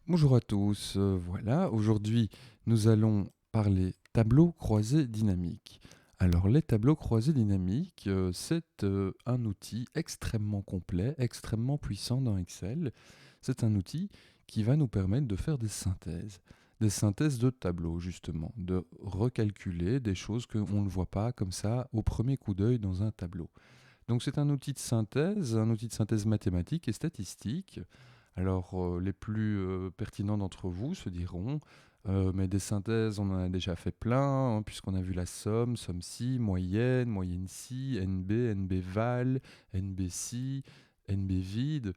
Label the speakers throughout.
Speaker 1: Bonjour à tous, voilà, aujourd'hui nous allons parler tableaux croisés dynamiques. Alors les tableaux croisés dynamiques, c'est un outil extrêmement complet, extrêmement puissant dans Excel. C'est un outil qui va nous permettre de faire des synthèses de tableaux justement, de recalculer des choses qu'on ne voit pas comme ça au premier coup d'œil dans un tableau. Donc c'est un outil de synthèse mathématique et statistique. Alors les plus pertinents d'entre vous se diront, mais des synthèses, on en a déjà fait plein, hein, puisqu'on a vu la somme, somme si, moyenne, moyenne si, NB, NB val, NB si, NB vide.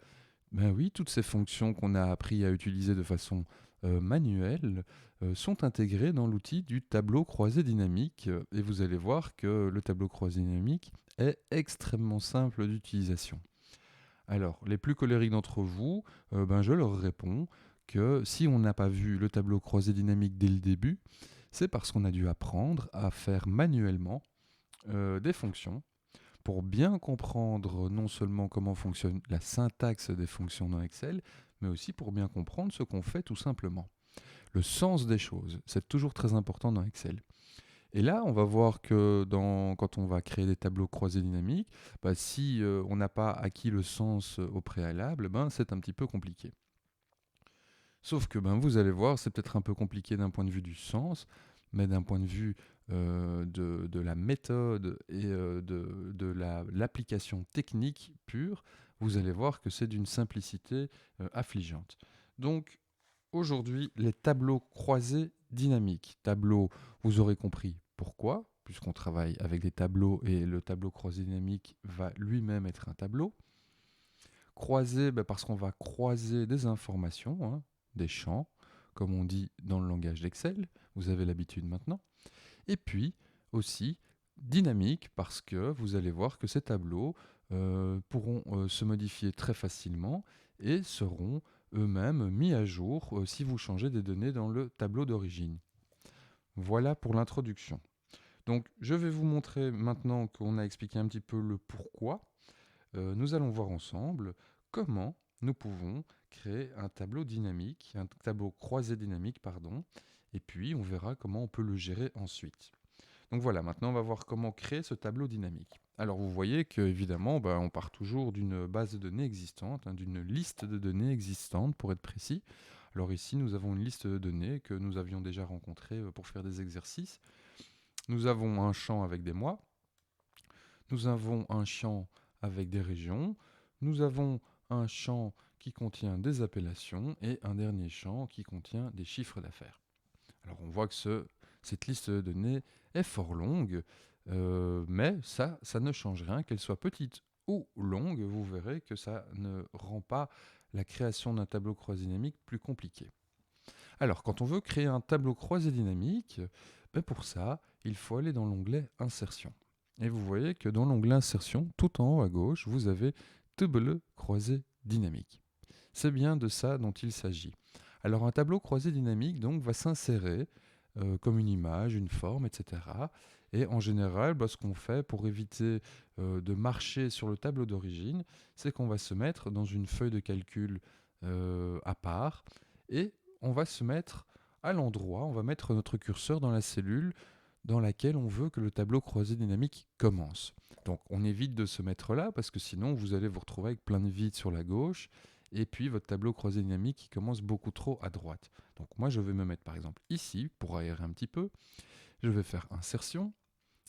Speaker 1: Ben oui, toutes ces fonctions qu'on a appris à utiliser de façon manuelle sont intégrées dans l'outil du tableau croisé dynamique. Et vous allez voir que le tableau croisé dynamique est extrêmement simple d'utilisation. Alors, les plus colériques d'entre vous, ben, je leur réponds que si on n'a pas vu le tableau croisé dynamique dès le début, c'est parce qu'on a dû apprendre à faire manuellement des fonctions pour bien comprendre non seulement comment fonctionne la syntaxe des fonctions dans Excel, mais aussi pour bien comprendre ce qu'on fait tout simplement. Le sens des choses, c'est toujours très important dans Excel. Et là, on va voir que quand on va créer des tableaux croisés dynamiques, bah, si on n'a pas acquis le sens au préalable, ben, c'est un petit peu compliqué. Sauf que ben, vous allez voir, c'est peut-être un peu compliqué d'un point de vue du sens, mais d'un point de vue de la méthode et l'application technique pure, vous allez voir que c'est d'une simplicité affligeante. Donc aujourd'hui, les tableaux croisés dynamiques. Tableaux, vous aurez compris pourquoi, puisqu'on travaille avec des tableaux et le tableau croisé dynamique va lui-même être un tableau. Croisé, ben, parce qu'on va croiser des informations, hein, des champs, comme on dit dans le langage d'Excel. Vous avez l'habitude maintenant. Et puis aussi dynamique, parce que vous allez voir que ces tableaux pourront se modifier très facilement et seront eux-mêmes mis à jour si vous changez des données dans le tableau d'origine. Voilà pour l'introduction. Donc je vais vous montrer maintenant qu'on a expliqué un petit peu le pourquoi. Nous allons voir ensemble comment nous pouvons créer un tableau dynamique, un tableau croisé dynamique, pardon, et puis on verra comment on peut le gérer ensuite. Donc voilà, maintenant on va voir comment créer ce tableau dynamique. Alors vous voyez qu'évidemment, on part toujours d'une base de données existante, hein, d'une liste de données existantes pour être précis. Alors ici, nous avons une liste de données que nous avions déjà rencontrées pour faire des exercices. Nous avons un champ avec des mois, nous avons un champ avec des régions, nous avons un champ qui contient des appellations et un dernier champ qui contient des chiffres d'affaires. Alors on voit que cette liste de données est fort longue, mais ça ne change rien, qu'elle soit petite ou longue, vous verrez que ça ne rend pas la création d'un tableau croisé dynamique plus compliqué. Alors quand on veut créer un tableau croisé dynamique, pour ça, il faut aller dans l'onglet Insertion. Et vous voyez que dans l'onglet Insertion, tout en haut à gauche, vous avez Tableau croisé dynamique. C'est bien de ça dont il s'agit. Alors un tableau croisé dynamique donc va s'insérer comme une image, une forme, etc. Et en général, ce qu'on fait pour éviter de marcher sur le tableau d'origine, c'est qu'on va se mettre dans une feuille de calcul à part et on va se mettre à l'endroit, on va mettre notre curseur dans la cellule dans laquelle on veut que le tableau croisé dynamique commence. Donc on évite de se mettre là parce que sinon vous allez vous retrouver avec plein de vide sur la gauche et puis votre tableau croisé dynamique qui commence beaucoup trop à droite. Donc moi je vais me mettre par exemple ici pour aérer un petit peu. Je vais faire insertion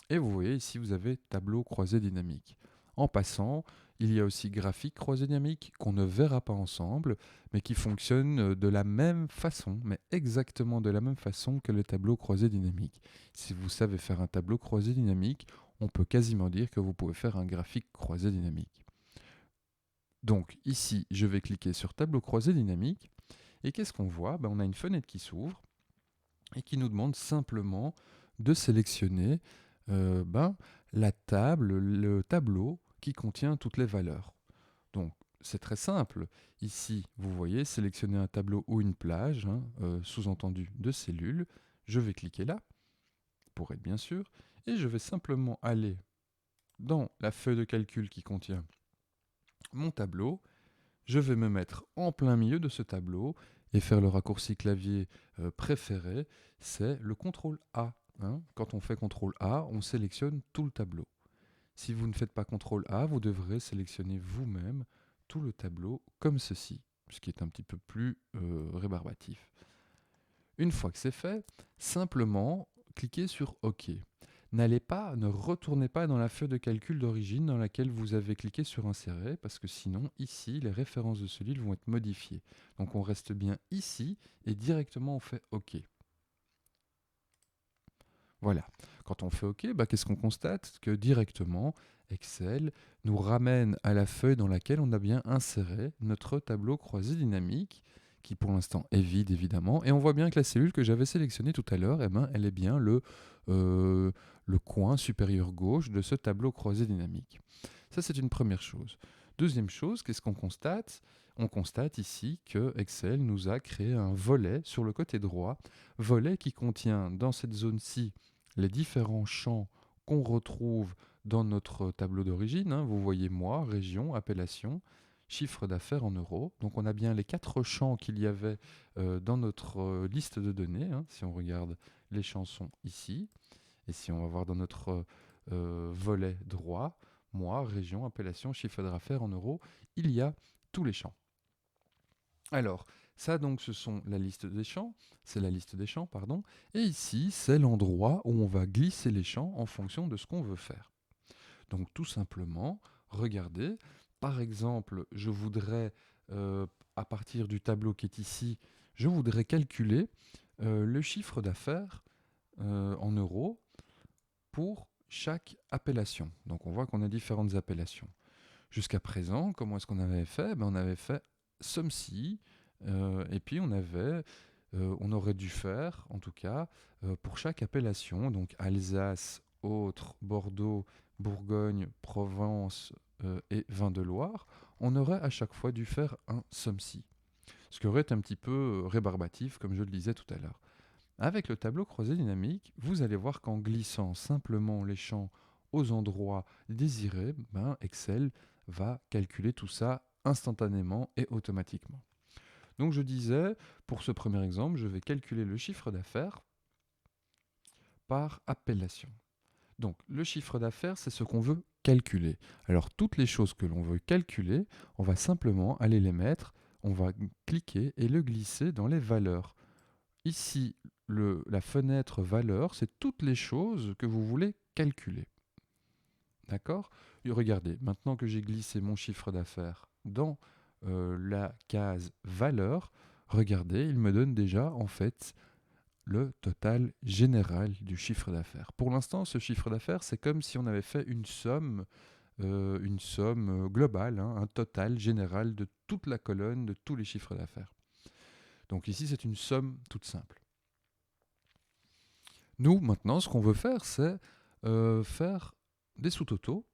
Speaker 1: et vous voyez ici vous avez tableau croisé dynamique. En passant, il y a aussi graphique croisé dynamique qu'on ne verra pas ensemble, mais qui fonctionne de la même façon, mais exactement de la même façon que le tableau croisé dynamique. Si vous savez faire un tableau croisé dynamique, on peut quasiment dire que vous pouvez faire un graphique croisé dynamique. Donc ici, je vais cliquer sur tableau croisé dynamique, et qu'est-ce qu'on voit? On a une fenêtre qui s'ouvre et qui nous demande simplement de sélectionner la table, le tableau qui contient toutes les valeurs. Donc, c'est très simple. Ici, vous voyez, sélectionner un tableau ou une plage, hein, sous-entendu de cellules. Je vais cliquer là, pour être bien sûr, et je vais simplement aller dans la feuille de calcul qui contient mon tableau. Je vais me mettre en plein milieu de ce tableau et faire le raccourci clavier préféré, c'est le CTRL A. Hein. Quand on fait CTRL A, on sélectionne tout le tableau. Si vous ne faites pas CTRL A, vous devrez sélectionner vous-même tout le tableau comme ceci, ce qui est un petit peu plus rébarbatif. Une fois que c'est fait, simplement cliquez sur OK. Ne retournez pas dans la feuille de calcul d'origine dans laquelle vous avez cliqué sur Insérer, parce que sinon, ici, les références de ce livre vont être modifiées. Donc on reste bien ici et directement on fait OK. Voilà. Quand on fait OK, qu'est-ce qu'on constate? Que directement, Excel nous ramène à la feuille dans laquelle on a bien inséré notre tableau croisé dynamique, qui pour l'instant est vide évidemment. Et on voit bien que la cellule que j'avais sélectionnée tout à l'heure, elle est bien le coin supérieur gauche de ce tableau croisé dynamique. Ça, c'est une première chose. Deuxième chose, qu'est-ce qu'on constate? On constate ici que Excel nous a créé un volet sur le côté droit, volet qui contient dans cette zone-ci les différents champs qu'on retrouve dans notre tableau d'origine. Hein. Vous voyez mois, région, appellation, chiffre d'affaires en euros. Donc on a bien les 4 champs qu'il y avait dans notre liste de données. Hein. Si on regarde, les champs sont ici. Et si on va voir dans notre volet droit, mois, région, appellation, chiffre d'affaires en euros, il y a tous les champs. Alors, ça donc ce sont la liste des champs, c'est la liste des champs, pardon, et ici c'est l'endroit où on va glisser les champs en fonction de ce qu'on veut faire. Donc tout simplement, regardez, par exemple, je voudrais, à partir du tableau qui est ici, je voudrais calculer le chiffre d'affaires en euros pour chaque appellation. Donc on voit qu'on a différentes appellations. Jusqu'à présent, comment est-ce qu'on avait fait? On avait fait somme-ci, et puis on aurait dû faire, en tout cas, pour chaque appellation, donc Alsace, Autre, Bordeaux, Bourgogne, Provence et Vin de Loire, on aurait à chaque fois dû faire un somme-ci. Ce qui aurait été un petit peu rébarbatif, comme je le disais tout à l'heure. Avec le tableau croisé dynamique, vous allez voir qu'en glissant simplement les champs aux endroits désirés, Excel va calculer tout ça instantanément et automatiquement. Donc je disais, pour ce premier exemple, je vais calculer le chiffre d'affaires par appellation. Donc le chiffre d'affaires, c'est ce qu'on veut calculer. Alors toutes les choses que l'on veut calculer, on va simplement aller les mettre, on va cliquer et le glisser dans les valeurs. Ici, la fenêtre valeur, c'est toutes les choses que vous voulez calculer. D'accord? Et regardez, maintenant que j'ai glissé mon chiffre d'affaires dans la case valeur, regardez, il me donne déjà en fait le total général du chiffre d'affaires. Pour l'instant, ce chiffre d'affaires, c'est comme si on avait fait une somme globale, hein, un total général de toute la colonne de tous les chiffres d'affaires. Donc ici, c'est une somme toute simple. Nous, maintenant, ce qu'on veut faire, c'est faire des sous-totaux,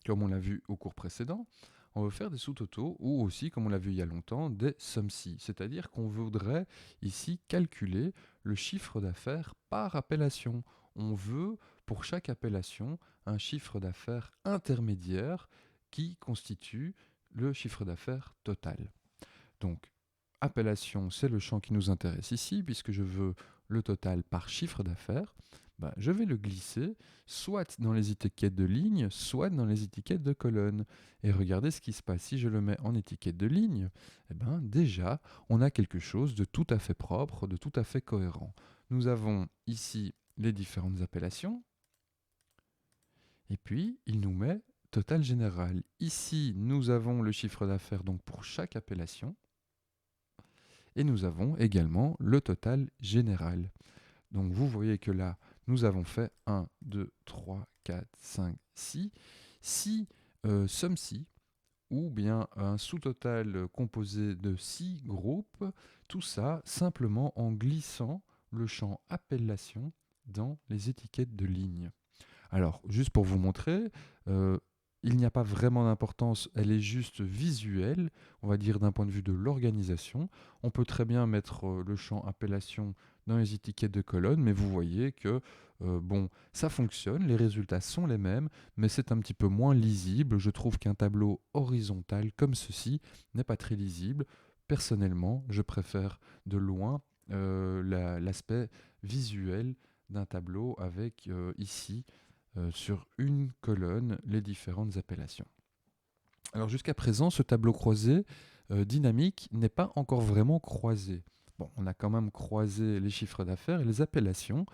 Speaker 1: comme on l'a vu au cours précédent. On veut faire des sous-totaux ou aussi, comme on l'a vu il y a longtemps, des sommes-ci. C'est-à-dire qu'on voudrait ici calculer le chiffre d'affaires par appellation. On veut, pour chaque appellation, un chiffre d'affaires intermédiaire qui constitue le chiffre d'affaires total. Donc, appellation, c'est le champ qui nous intéresse ici, puisque je veux le total par chiffre d'affaires. Je vais le glisser soit dans les étiquettes de ligne, soit dans les étiquettes de colonne. Et regardez ce qui se passe. Si je le mets en étiquette de ligne, déjà, on a quelque chose de tout à fait propre, de tout à fait cohérent. Nous avons ici les différentes appellations. Et puis, il nous met total général. Ici, nous avons le chiffre d'affaires donc pour chaque appellation. Et nous avons également le total général. Donc vous voyez que là, nous avons fait 1, 2, 3, 4, 5, 6. 6 sommes-ci, ou bien un sous-total composé de 6 groupes. Tout ça simplement en glissant le champ appellation dans les étiquettes de ligne. Alors, juste pour vous montrer, il n'y a pas vraiment d'importance, elle est juste visuelle, on va dire d'un point de vue de l'organisation. On peut très bien mettre le champ appellation dans les étiquettes de colonnes, mais vous voyez que ça fonctionne, les résultats sont les mêmes, mais c'est un petit peu moins lisible. Je trouve qu'un tableau horizontal comme ceci n'est pas très lisible. Personnellement, je préfère de loin l'aspect visuel d'un tableau avec ici, sur une colonne, les différentes appellations. Alors jusqu'à présent, ce tableau croisé dynamique n'est pas encore vraiment croisé. Bon, on a quand même croisé les chiffres d'affaires et les appellations,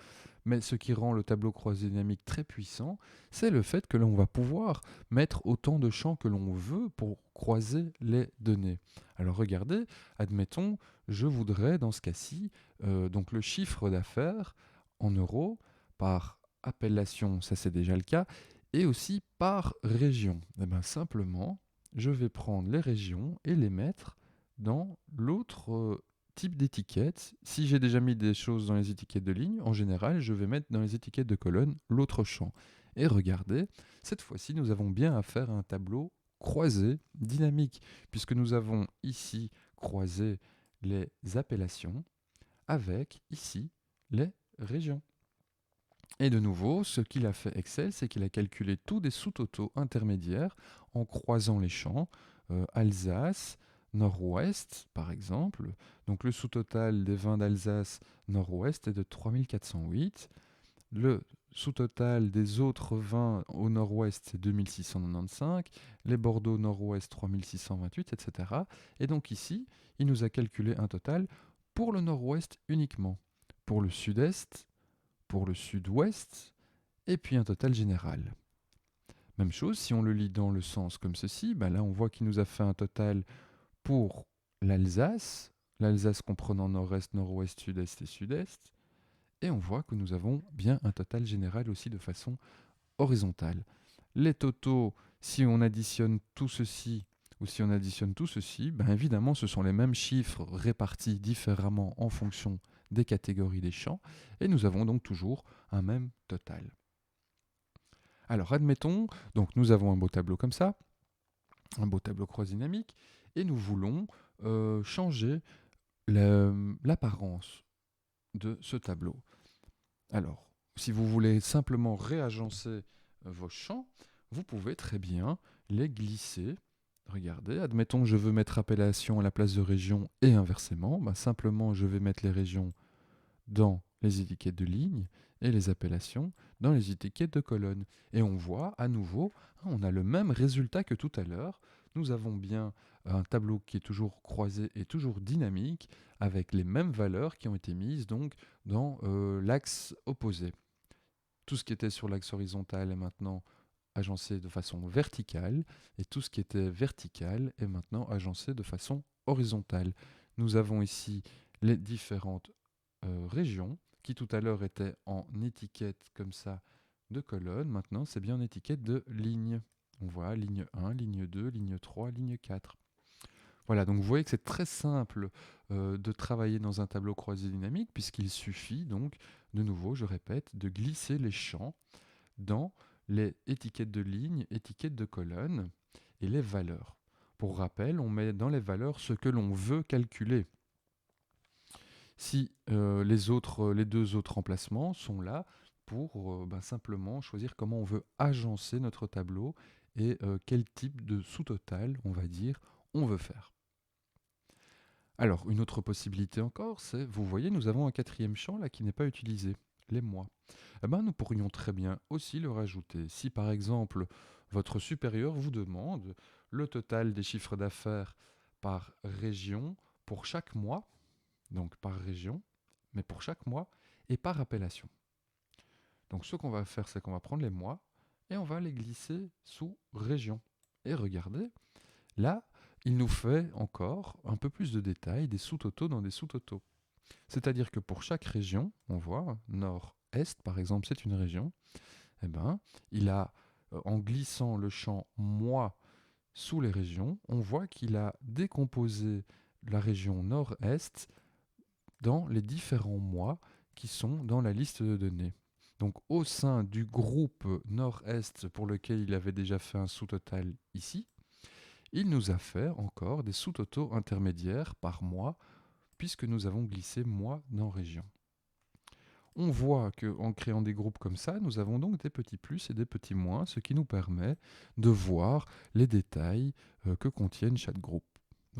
Speaker 1: mais ce qui rend le tableau croisé dynamique très puissant, c'est le fait que l'on va pouvoir mettre autant de champs que l'on veut pour croiser les données. Alors regardez, admettons, je voudrais dans ce cas-ci, donc le chiffre d'affaires en euros par appellation, ça c'est déjà le cas, et aussi par région. Et bien simplement, je vais prendre les régions et les mettre dans l'autre type d'étiquette. Si j'ai déjà mis des choses dans les étiquettes de ligne, en général, je vais mettre dans les étiquettes de colonne l'autre champ. Et regardez, cette fois-ci, nous avons bien affaire à un tableau croisé dynamique, puisque nous avons ici croisé les appellations avec ici les régions. Et de nouveau, ce qu'il a fait Excel, c'est qu'il a calculé tous des sous-totaux intermédiaires en croisant les champs Alsace, Nord-Ouest, par exemple. Donc le sous-total des vins d'Alsace Nord-Ouest est de 3408. Le sous-total des autres vins au Nord-Ouest, c'est 2695. Les Bordeaux Nord-Ouest, 3628, etc. Et donc ici, il nous a calculé un total pour le Nord-Ouest uniquement. Pour le Sud-Est, pour le Sud-Ouest, et puis un total général. Même chose, si on le lit dans le sens comme ceci, ben là on voit qu'il nous a fait un total pour l'Alsace comprenant nord-est, nord-ouest, sud-est et sud-est, et on voit que nous avons bien un total général aussi de façon horizontale. Les totaux, si on additionne tout ceci ou si on additionne tout ceci, ben évidemment ce sont les mêmes chiffres répartis différemment en fonction des catégories des champs, et nous avons donc toujours un même total. Alors admettons, donc nous avons un beau tableau comme ça, un beau tableau croisé dynamique, et nous voulons changer l'apparence de ce tableau. Alors, si vous voulez simplement réagencer vos champs, vous pouvez très bien les glisser. Regardez, admettons que je veux mettre appellation à la place de région et inversement, bah, simplement je vais mettre les régions dans les étiquettes de ligne et les appellations dans les étiquettes de colonne. Et on voit à nouveau, on a le même résultat que tout à l'heure. Nous avons bien un tableau qui est toujours croisé et toujours dynamique avec les mêmes valeurs qui ont été mises donc dans l'axe opposé. Tout ce qui était sur l'axe horizontal est maintenant agencé de façon verticale et tout ce qui était vertical est maintenant agencé de façon horizontale. Nous avons ici les différentes régions qui tout à l'heure étaient en étiquette comme ça de colonne. Maintenant, c'est bien en étiquette de ligne. On voit ligne 1, ligne 2, ligne 3, ligne 4. Voilà, donc vous voyez que c'est très simple de travailler dans un tableau croisé dynamique puisqu'il suffit donc, de nouveau, je répète, de glisser les champs dans les étiquettes de ligne, étiquettes de colonne et les valeurs. Pour rappel, on met dans les valeurs ce que l'on veut calculer. Si les deux autres emplacements sont là pour simplement choisir comment on veut agencer notre tableau et quel type de sous-total, on va dire, on veut faire. Alors, une autre possibilité encore, c'est, vous voyez, nous avons un quatrième champ là qui n'est pas utilisé, les mois. Eh ben, nous pourrions très bien aussi le rajouter. Si par exemple, votre supérieur vous demande le total des chiffres d'affaires par région pour chaque mois, donc par région, mais pour chaque mois, et par appellation. Donc ce qu'on va faire, c'est qu'on va prendre les mois et on va les glisser sous région. Et regardez, là, il nous fait encore un peu plus de détails, des sous-totaux dans des sous-totaux. C'est-à-dire que pour chaque région, on voit, nord-est par exemple, c'est une région, eh ben, il a, en glissant le champ mois sous les régions, on voit qu'il a décomposé la région nord-est dans les différents mois qui sont dans la liste de données. Donc au sein du groupe nord-est pour lequel il avait déjà fait un sous-total ici, il nous a fait encore des sous-totaux intermédiaires par mois puisque nous avons glissé mois dans région. On voit qu'en créant des groupes comme ça, nous avons donc des petits plus et des petits moins, ce qui nous permet de voir les détails que contiennent chaque groupe.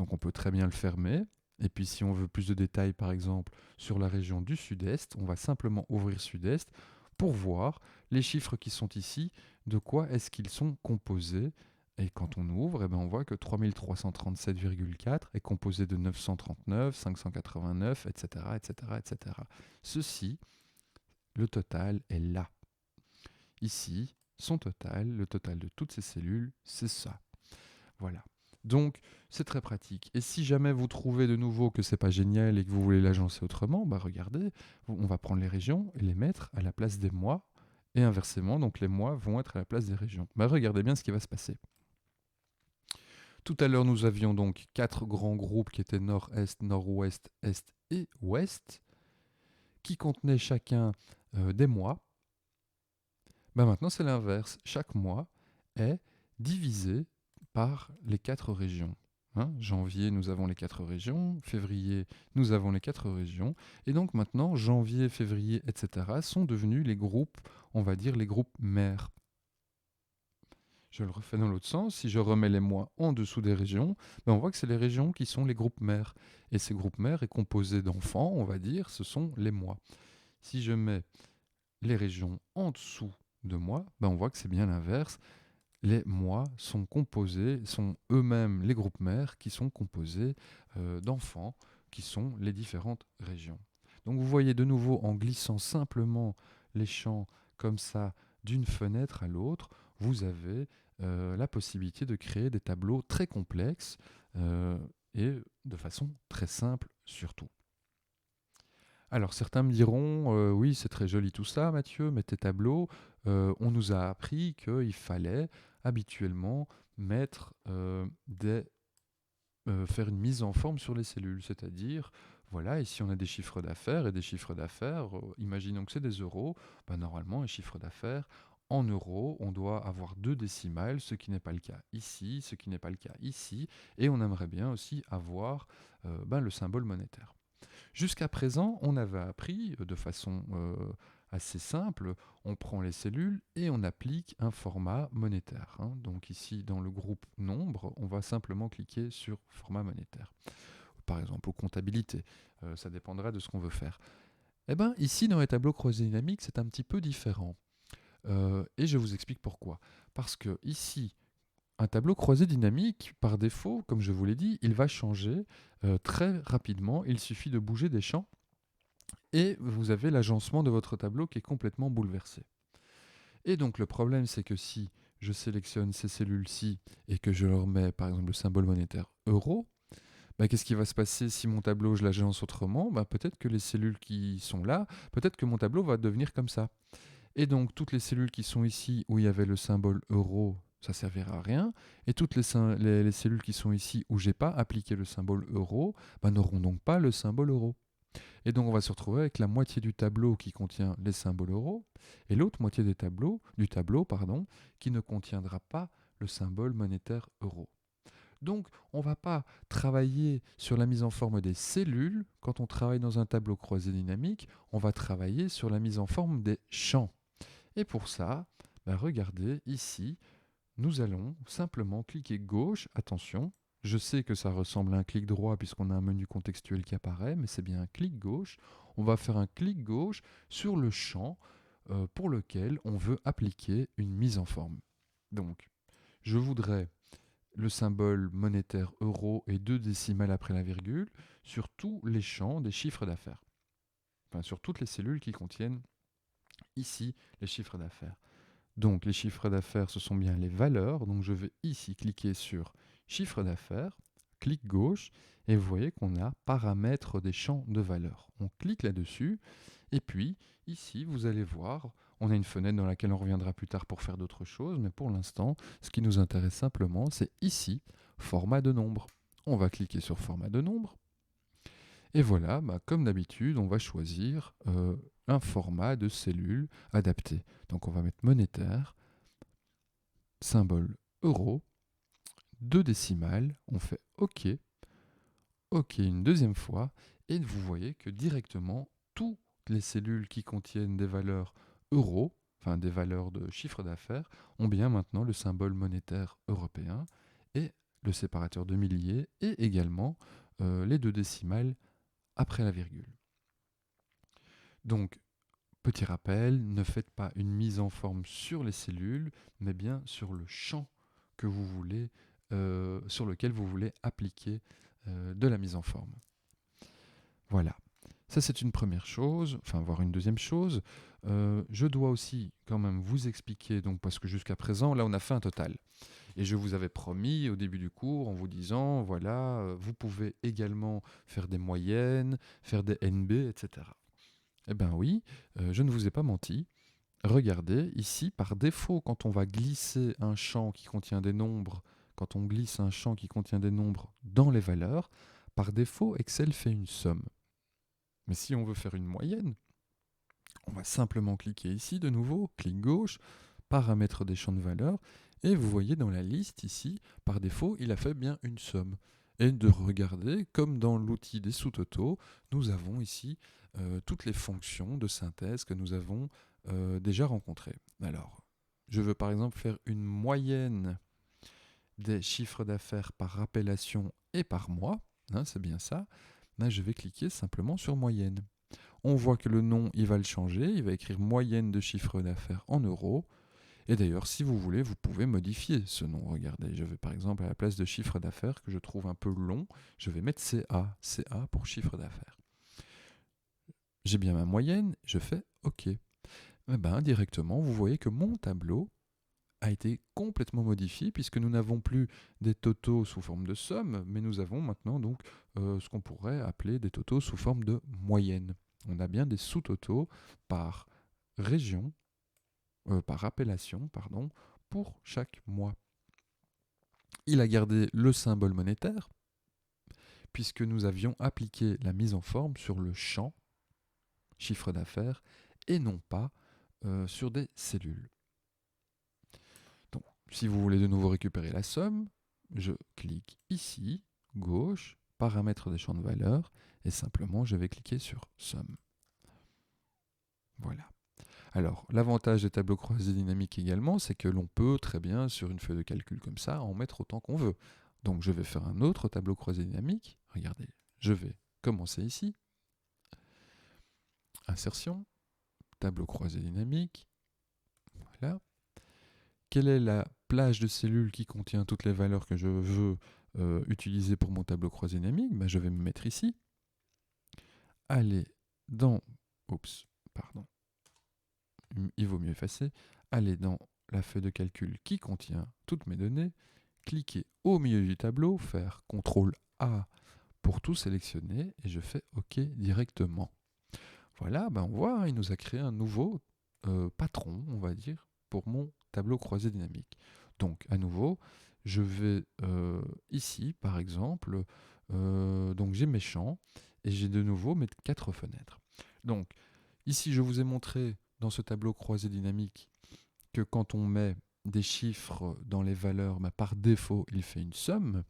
Speaker 1: Donc on peut très bien le fermer. Et puis si on veut plus de détails, par exemple, sur la région du sud-est, on va simplement ouvrir sud-est pour voir les chiffres qui sont ici, de quoi est-ce qu'ils sont composés. Et quand on ouvre, eh ben on voit que 3337,4 est composé de 939, 589, etc., etc., etc. Ceci, le total est là. Ici, son total, le total de toutes ces cellules, c'est ça. Voilà. Donc, c'est très pratique. Et si jamais vous trouvez de nouveau que c'est pas génial et que vous voulez l'agencer autrement, bah regardez, on va prendre les régions et les mettre à la place des mois. Et inversement, donc les mois vont être à la place des régions. Bah regardez bien ce qui va se passer. Tout à l'heure, nous avions donc 4 grands groupes qui étaient nord-est, nord-ouest, est et ouest, qui contenaient chacun des mois. Bah maintenant, c'est l'inverse. Chaque mois est divisé par les 4 régions. Hein, janvier, nous avons les 4 régions. Février, nous avons les 4 régions. Et donc maintenant, janvier, février, etc. sont devenus les groupes, on va dire les groupes mères. Je le refais dans l'autre sens. Si je remets les mois en dessous des régions, ben on voit que c'est les régions qui sont les groupes mères. Et ces groupes mères est composé d'enfants, on va dire, ce sont les mois. Si je mets les régions en dessous de mois, ben on voit que c'est bien l'inverse. Les mois sont composés, sont eux-mêmes les groupes mères qui sont composés d'enfants qui sont les différentes régions. Donc vous voyez de nouveau en glissant simplement les champs comme ça d'une fenêtre à l'autre, vous avez la possibilité de créer des tableaux très complexes et de façon très simple surtout. Alors certains me diront, oui c'est très joli tout ça Mathieu, mais tes tableaux, on nous a appris qu'il fallait habituellement mettre faire une mise en forme sur les cellules, c'est-à-dire, voilà, ici on a des chiffres d'affaires et des chiffres d'affaires, imaginons que c'est des euros, ben normalement un chiffre d'affaires en euros, on doit avoir 2 décimales, ce qui n'est pas le cas ici, ce qui n'est pas le cas ici, et on aimerait bien aussi avoir le symbole monétaire. Jusqu'à présent, on avait appris de façon assez simple, on prend les cellules et on applique un format monétaire. Hein. Donc ici, dans le groupe nombre, on va simplement cliquer sur format monétaire. Par exemple, aux comptabilités, ça dépendra de ce qu'on veut faire. Eh bien, ici, dans les tableaux croisés dynamiques, c'est un petit peu différent. Et je vous explique pourquoi. Parce que ici, un tableau croisé dynamique, par défaut, comme je vous l'ai dit, il va changer très rapidement. Il suffit de bouger des champs et vous avez l'agencement de votre tableau qui est complètement bouleversé. Et donc le problème, c'est que si je sélectionne ces cellules-ci et que je leur mets par exemple le symbole monétaire euro, bah, qu'est-ce qui va se passer si mon tableau, je l'agence autrement? Bah, peut-être que les cellules qui sont là, peut-être que mon tableau va devenir comme ça. Et donc toutes les cellules qui sont ici où il y avait le symbole euro, ça servira à rien. Et toutes les cellules qui sont ici où j'ai pas appliqué le symbole euro, bah, n'auront donc pas le symbole euro. Et donc on va se retrouver avec la moitié du tableau qui contient les symboles euros et l'autre moitié du tableau qui ne contiendra pas le symbole monétaire euro. Donc on ne va pas travailler sur la mise en forme des cellules quand on travaille dans un tableau croisé dynamique, on va travailler sur la mise en forme des champs. Et pour ça, regardez ici, nous allons simplement cliquer gauche, attention, je sais que ça ressemble à un clic droit puisqu'on a un menu contextuel qui apparaît, mais c'est bien un clic gauche. On va faire un clic gauche sur le champ pour lequel on veut appliquer une mise en forme. Donc, je voudrais le symbole monétaire euro et 2 décimales après la virgule sur tous les champs des chiffres d'affaires. Enfin, sur toutes les cellules qui contiennent ici les chiffres d'affaires. Donc les chiffres d'affaires, ce sont bien les valeurs. Donc je vais ici cliquer sur chiffre d'affaires, clic gauche, et vous voyez qu'on a paramètres des champs de valeurs. On clique là-dessus, et puis ici, vous allez voir, on a une fenêtre dans laquelle on reviendra plus tard pour faire d'autres choses, mais pour l'instant, ce qui nous intéresse simplement, c'est ici, format de nombre. On va cliquer sur format de nombre, et voilà, comme d'habitude, on va choisir un format de cellule adapté. Donc on va mettre monétaire, symbole euro, 2 décimales, on fait OK, OK une deuxième fois, et vous voyez que directement, toutes les cellules qui contiennent des valeurs euros, enfin des valeurs de chiffre d'affaires, ont bien maintenant le symbole monétaire européen, et le séparateur de milliers et également les deux décimales après la virgule. Donc, petit rappel, ne faites pas une mise en forme sur les cellules, mais bien sur le champ que vous voulez, sur lequel vous voulez appliquer de la mise en forme. Voilà. Ça, c'est une première chose, enfin, voire une deuxième chose. Je dois aussi quand même vous expliquer, donc, parce que jusqu'à présent, là, on a fait un total. Et je vous avais promis au début du cours en vous disant, voilà, vous pouvez également faire des moyennes, faire des NB, etc. Eh bien oui, je ne vous ai pas menti. Regardez, ici, par défaut, quand on va glisser un champ qui contient des nombres, quand on glisse un champ qui contient des nombres dans les valeurs, par défaut, Excel fait une somme. Mais si on veut faire une moyenne, on va simplement cliquer ici de nouveau, clic gauche, paramètres des champs de valeurs, et vous voyez dans la liste ici, par défaut, il a fait bien une somme. Et de regarder, comme dans l'outil des sous-totaux, nous avons ici toutes les fonctions de synthèse que nous avons déjà rencontrées. Alors, je veux par exemple faire une moyenne des chiffres d'affaires par appellation et par mois, hein, c'est bien ça. Là, je vais cliquer simplement sur moyenne. On voit que le nom, il va le changer, il va écrire moyenne de chiffre d'affaires en euros. Et d'ailleurs, si vous voulez, vous pouvez modifier ce nom. Regardez, je vais par exemple à la place de chiffre d'affaires, que je trouve un peu long, je vais mettre CA, CA pour chiffre d'affaires. J'ai bien ma moyenne, je fais OK. Eh ben, directement, vous voyez que mon tableau a été complètement modifié puisque nous n'avons plus des totaux sous forme de somme, mais nous avons maintenant donc ce qu'on pourrait appeler des totaux sous forme de moyenne. On a bien des sous-totaux par région, par appellation, pardon, pour chaque mois. Il a gardé le symbole monétaire puisque nous avions appliqué la mise en forme sur le champ chiffre d'affaires et non pas sur des cellules. Donc, si vous voulez de nouveau récupérer la somme, je clique ici, gauche, paramètres des champs de valeurs, et simplement je vais cliquer sur somme. Voilà. Alors, l'avantage des tableaux croisés dynamiques également, c'est que l'on peut très bien, sur une feuille de calcul comme ça, en mettre autant qu'on veut. Donc, je vais faire un autre tableau croisé dynamique. Regardez, je vais commencer ici. Insertion, tableau croisé dynamique. Voilà. Quelle est la plage de cellules qui contient toutes les valeurs que je veux utiliser pour mon tableau croisé dynamique? Ben, je vais me mettre ici. Aller dans... Oups, pardon. Il vaut mieux effacer. Aller dans la feuille de calcul qui contient toutes mes données. Cliquer au milieu du tableau, faire CTRL A pour tout sélectionner et je fais OK directement. Voilà, ben on voit, il nous a créé un nouveau patron, on va dire, pour mon tableau croisé dynamique. Donc, à nouveau, je vais ici, par exemple, donc j'ai mes champs et j'ai de nouveau mes 4 fenêtres. Donc, ici, je vous ai montré dans ce tableau croisé dynamique que quand on met des chiffres dans les valeurs, bah, par défaut, il fait une somme.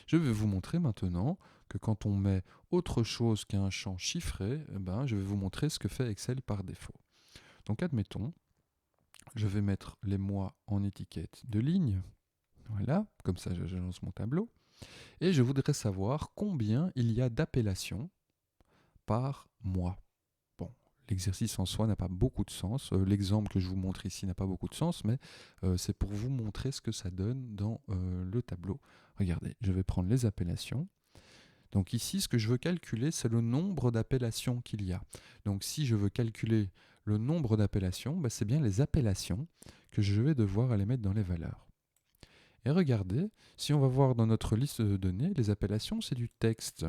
Speaker 1: Je vais vous montrer maintenant que quand on met autre chose qu'un champ chiffré, je vais vous montrer ce que fait Excel par défaut. Donc, admettons, je vais mettre les mois en étiquette de ligne. Voilà, comme ça, je lance mon tableau. Et je voudrais savoir combien il y a d'appellations par mois. Bon, l'exercice en soi n'a pas beaucoup de sens. L'exemple que je vous montre ici n'a pas beaucoup de sens, mais c'est pour vous montrer ce que ça donne dans le tableau. Regardez, je vais prendre les appellations. Donc ici, ce que je veux calculer, c'est le nombre d'appellations qu'il y a. Donc si je veux calculer le nombre d'appellations, c'est bien les appellations que je vais devoir aller mettre dans les valeurs. Et regardez, si on va voir dans notre liste de données, les appellations, c'est du texte.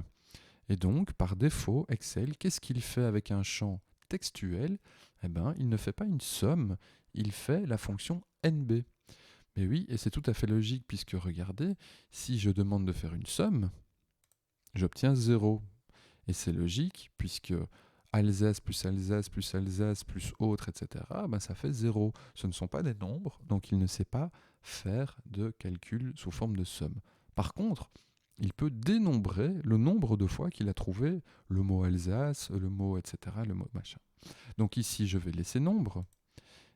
Speaker 1: Et donc, par défaut, Excel, qu'est-ce qu'il fait avec un champ textuel? Eh bien, il ne fait pas une somme, il fait la fonction NB. Mais oui, et c'est tout à fait logique, puisque regardez, si je demande de faire une somme, j'obtiens 0. Et c'est logique, puisque Alsace plus Alsace plus Alsace plus autre, etc., ça fait 0. Ce ne sont pas des nombres, donc il ne sait pas faire de calcul sous forme de somme. Par contre, il peut dénombrer le nombre de fois qu'il a trouvé le mot Alsace, le mot etc., le mot machin. Donc ici, je vais laisser nombre,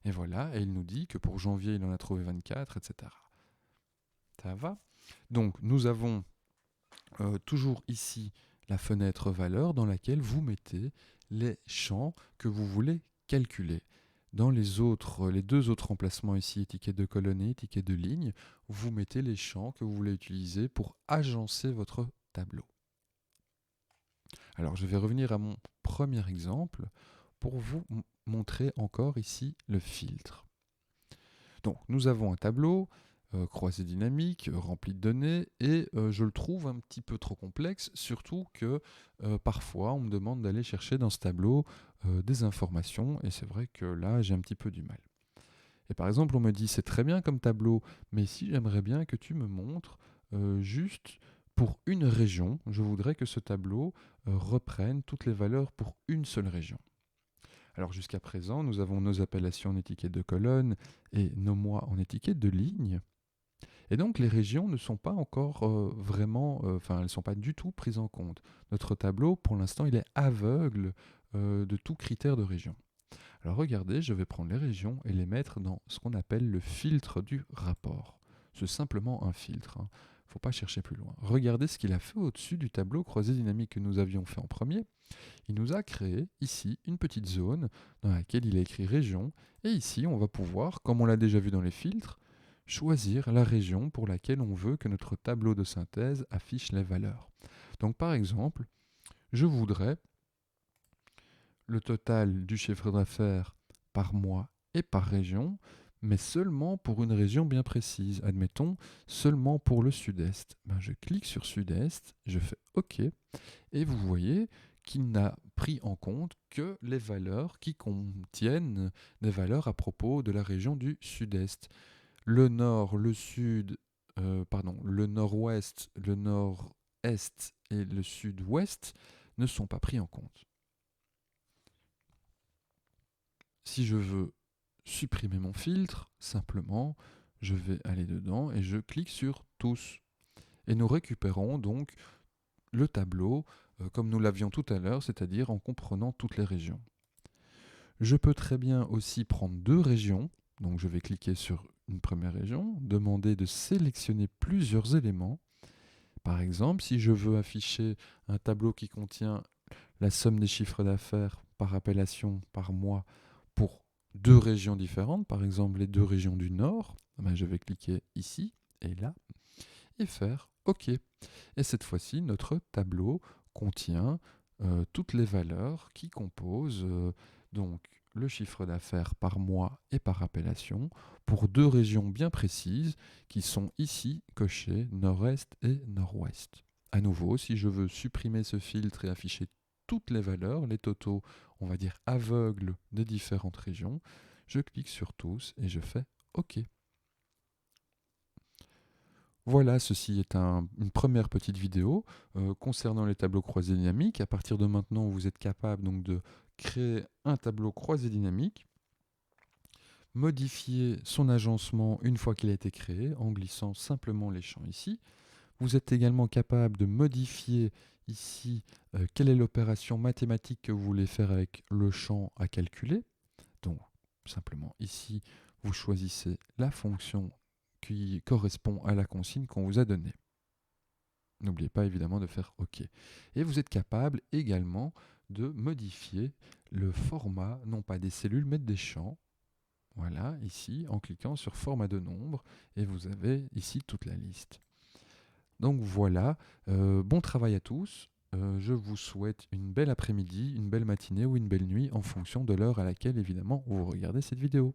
Speaker 1: et voilà, et il nous dit que pour janvier, il en a trouvé 24, etc. Ça va ? Donc nous avons toujours ici la fenêtre valeur dans laquelle vous mettez les champs que vous voulez calculer. Dans les deux autres emplacements ici, étiquette de colonne et étiquette de ligne, vous mettez les champs que vous voulez utiliser pour agencer votre tableau. Alors je vais revenir à mon premier exemple pour vous montrer encore ici le filtre. Donc nous avons un tableau croisé dynamique, rempli de données, et je le trouve un petit peu trop complexe, surtout que parfois on me demande d'aller chercher dans ce tableau des informations, et c'est vrai que là j'ai un petit peu du mal. Et par exemple on me dit c'est très bien comme tableau, mais si j'aimerais bien que tu me montres juste pour une région, je voudrais que ce tableau reprenne toutes les valeurs pour une seule région. Alors jusqu'à présent, nous avons nos appellations en étiquette de colonne et nos mois en étiquette de ligne. Et donc les régions ne sont pas encore elles ne sont pas du tout prises en compte. Notre tableau, pour l'instant, il est aveugle de tout critère de région. Alors regardez, je vais prendre les régions et les mettre dans ce qu'on appelle le filtre du rapport. C'est simplement un filtre, hein. Il ne faut pas chercher plus loin. Regardez ce qu'il a fait au-dessus du tableau croisé dynamique que nous avions fait en premier. Il nous a créé ici une petite zone dans laquelle il a écrit région. Et ici, on va pouvoir, comme on l'a déjà vu dans les filtres, choisir la région pour laquelle on veut que notre tableau de synthèse affiche les valeurs. Donc par exemple, je voudrais le total du chiffre d'affaires par mois et par région, mais seulement pour une région bien précise. Admettons, seulement pour le sud-est. Je clique sur sud-est, je fais OK, et vous voyez qu'il n'a pris en compte que les valeurs qui contiennent des valeurs à propos de la région du sud-est. Le nord, le sud, le nord-ouest, le nord-est et le sud-ouest ne sont pas pris en compte. Si je veux supprimer mon filtre, simplement, je vais aller dedans et je clique sur tous. Et nous récupérons donc le tableau comme nous l'avions tout à l'heure, c'est-à-dire en comprenant toutes les régions. Je peux très bien aussi prendre deux régions, donc je vais cliquer sur une première région, demander de sélectionner plusieurs éléments. Par exemple, si je veux afficher un tableau qui contient la somme des chiffres d'affaires par appellation par mois pour deux régions différentes, par exemple les deux régions du Nord, je vais cliquer ici et là et faire OK. Et cette fois-ci, notre tableau contient toutes les valeurs qui composent donc le chiffre d'affaires par mois et par appellation pour deux régions bien précises qui sont ici cochées nord-est et nord-ouest. À nouveau, si je veux supprimer ce filtre et afficher toutes les valeurs, les totaux, on va dire aveugles des différentes régions, je clique sur tous et je fais OK. Voilà, ceci est une première petite vidéo concernant les tableaux croisés dynamiques. À partir de maintenant, vous êtes capable donc de créer un tableau croisé dynamique, modifier son agencement une fois qu'il a été créé en glissant simplement les champs ici. Vous êtes également capable de modifier ici quelle est l'opération mathématique que vous voulez faire avec le champ à calculer. Donc simplement ici, vous choisissez la fonction qui correspond à la consigne qu'on vous a donnée. N'oubliez pas évidemment de faire OK. Et vous êtes capable également de modifier le format, non pas des cellules, mais des champs. Voilà, ici, en cliquant sur format de nombre, et vous avez ici toute la liste. Donc voilà, bon travail à tous. Je vous souhaite une belle après-midi, une belle matinée ou une belle nuit en fonction de l'heure à laquelle évidemment vous regardez cette vidéo.